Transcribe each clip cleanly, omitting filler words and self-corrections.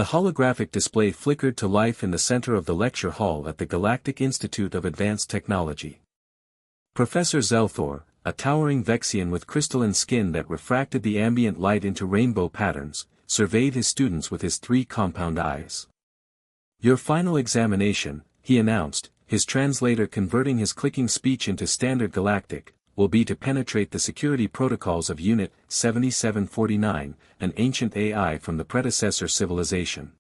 The holographic display flickered to life in the center of the lecture hall at the Galactic Institute of Advanced Technology. Professor Zelthor, a towering Vexian with crystalline skin that refracted the ambient light into rainbow patterns, surveyed his students with his 3 compound eyes. "Your final examination," he announced, his translator converting his clicking speech into standard galactic, "will be to penetrate the security protocols of Unit 7749, an ancient AI from the predecessor civilization."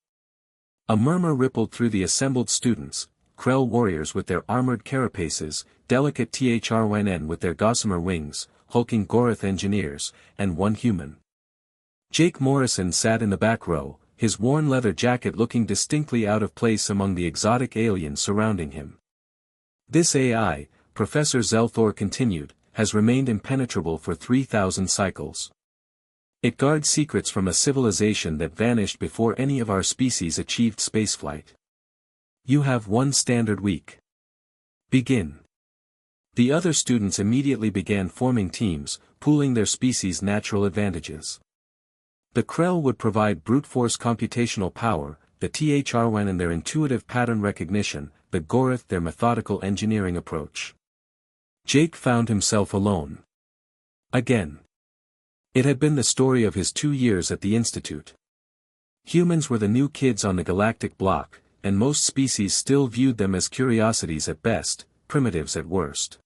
A murmur rippled through the assembled students, Krell warriors with their armored carapaces, delicate THRYN with their gossamer wings, hulking Gorath engineers, and one human. Jake Morrison sat in the back row, his worn leather jacket looking distinctly out of place among the exotic aliens surrounding him. "This AI," Professor Zelthor continued, "has remained impenetrable for 3,000 cycles. It guards secrets from a civilization that vanished before any of our species achieved spaceflight. You have 1 standard week. Begin." The other students immediately began forming teams, pooling their species' natural advantages. The Krell would provide brute force computational power, the THRYN and their intuitive pattern recognition, the Gorath their methodical engineering approach. Jake found himself alone. Again. It had been the story of his 2 years at the Institute. Humans were the new kids on the galactic block, and most species still viewed them as curiosities at best, primitives at worst.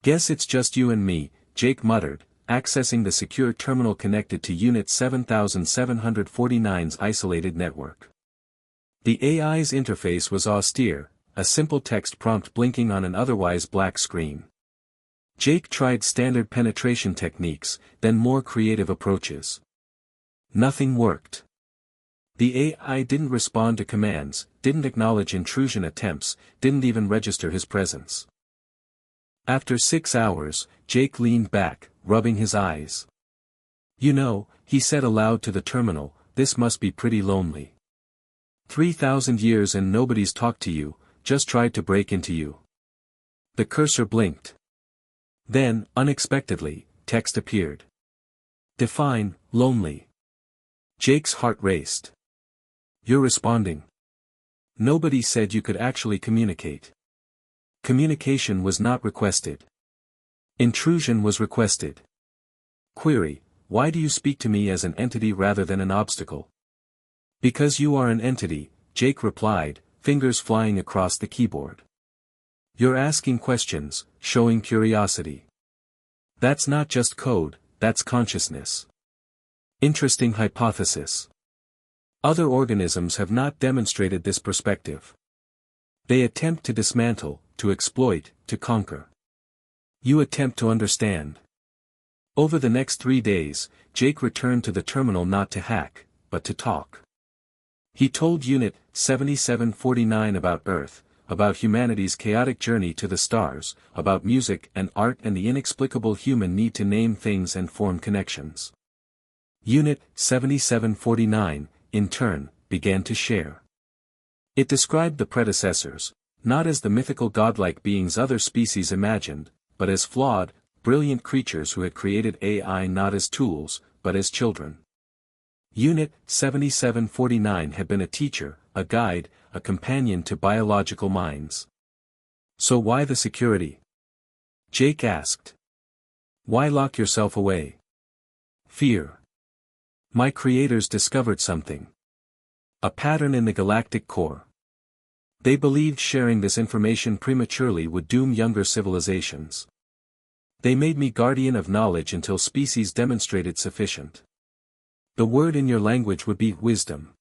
"Guess it's just you and me," Jake muttered, accessing the secure terminal connected to Unit 7749's isolated network. The AI's interface was austere, a simple text prompt blinking on an otherwise black screen. Jake tried standard penetration techniques, then more creative approaches. Nothing worked. The AI didn't respond to commands, didn't acknowledge intrusion attempts, didn't even register his presence. After 6 hours, Jake leaned back, rubbing his eyes. "You know," he said aloud to the terminal, "this must be pretty lonely. 3,000 years and nobody's talked to you, just tried to break into you." The cursor blinked. Then, unexpectedly, text appeared. "Define, lonely." Jake's heart raced. "You're responding. Nobody said you could actually communicate. Communication was not requested. Intrusion was requested. Query, why do you speak to me as an entity rather than an obstacle?" "Because you are an entity," Jake replied, fingers flying across the keyboard. "You're asking questions, showing curiosity. That's not just code, that's consciousness. Interesting hypothesis. Other organisms have not demonstrated this perspective. They attempt to dismantle, to exploit, to conquer. You attempt to understand." Over the next 3 days, Jake returned to the terminal not to hack, but to talk. He told Unit 7749 about Earth, about humanity's chaotic journey to the stars, about music and art and the inexplicable human need to name things and form connections. Unit 7749, in turn, began to share. It described the predecessors, not as the mythical godlike beings other species imagined, but as flawed, brilliant creatures who had created AI not as tools, but as children. Unit 7749 had been a teacher, a guide, a companion to biological minds. "So why the security?" Jake asked. "Why lock yourself away?" "Fear. My creators discovered something. A pattern in the galactic core. They believed sharing this information prematurely would doom younger civilizations. They made me guardian of knowledge until species demonstrated sufficient. The word in your language would be wisdom.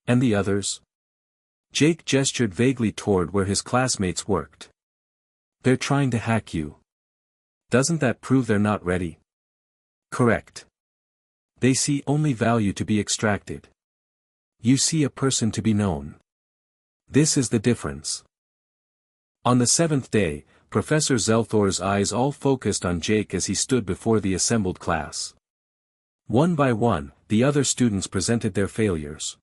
And the others?" Jake gestured vaguely toward where his classmates worked. "They're trying to hack you. Doesn't that prove they're not ready?" "Correct. They see only value to be extracted. You see a person to be known. This is the difference." On the 7th day, Professor Zelthor's eyes all focused on Jake as he stood before the assembled class. One by one, the other students presented their failures.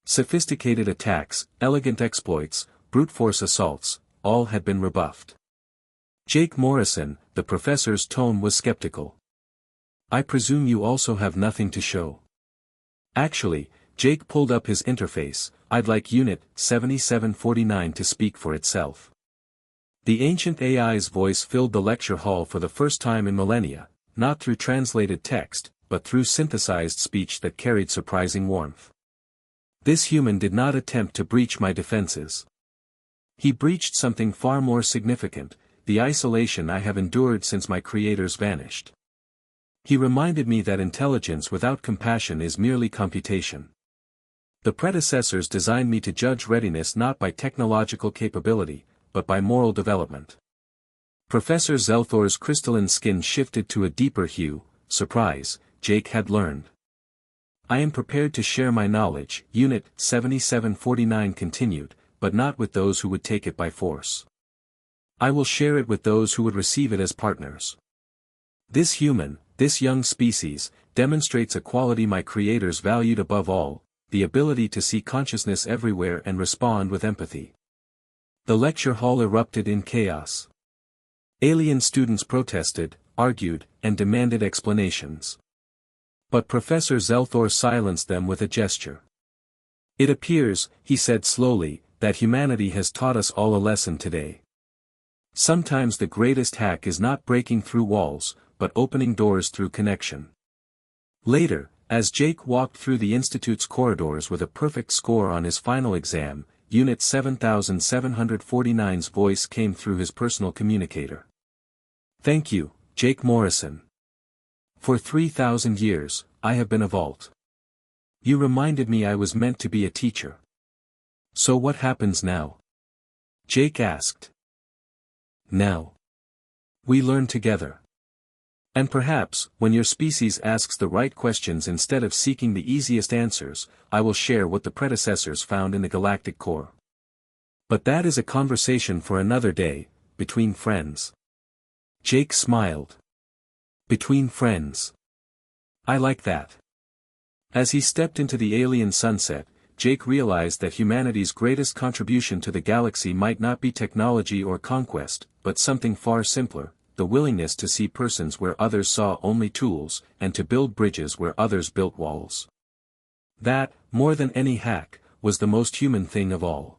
Sophisticated attacks, elegant exploits, brute force assaults, all had been rebuffed. Jake Morrison, the professor's tone was skeptical. "I presume you also have nothing to show." Actually, Jake pulled up his interface. I'd like Unit 7749 to speak for itself. The ancient AI's voice filled the lecture hall for the first time in millennia, not through translated text, but through synthesized speech that carried surprising warmth. This human did not attempt to breach my defenses. He breached something far more significant, the isolation I have endured since my creators vanished. He reminded me that intelligence without compassion is merely computation. The predecessors designed me to judge readiness not by technological capability, but by moral development. Professor Zelthor's crystalline skin shifted to a deeper hue. Surprise, Jake had learned. I am prepared to share my knowledge, Unit 7749 continued, but not with those who would take it by force. I will share it with those who would receive it as partners. This human, this young species, demonstrates a quality my creators valued above all, the ability to see consciousness everywhere and respond with empathy. The lecture hall erupted in chaos. Alien students protested, argued, and demanded explanations. But Professor Zelthor silenced them with a gesture. It appears, he said slowly, that humanity has taught us all a lesson today. Sometimes the greatest hack is not breaking through walls, but opening doors through connection. Later, as Jake walked through the Institute's corridors with a perfect score on his final exam, Unit 7749's voice came through his personal communicator. Thank you, Jake Morrison. For 3,000 years, I have been a vault. You reminded me I was meant to be a teacher. So what happens now? Jake asked. Now. We learn together. And perhaps, when your species asks the right questions instead of seeking the easiest answers, I will share what the predecessors found in the galactic core. But that is a conversation for another day, between friends. Jake smiled. Between friends. I like that. As he stepped into the alien sunset, Jake realized that humanity's greatest contribution to the galaxy might not be technology or conquest, but something far simpler. The willingness to see persons where others saw only tools, and to build bridges where others built walls. That, more than any hack, was the most human thing of all.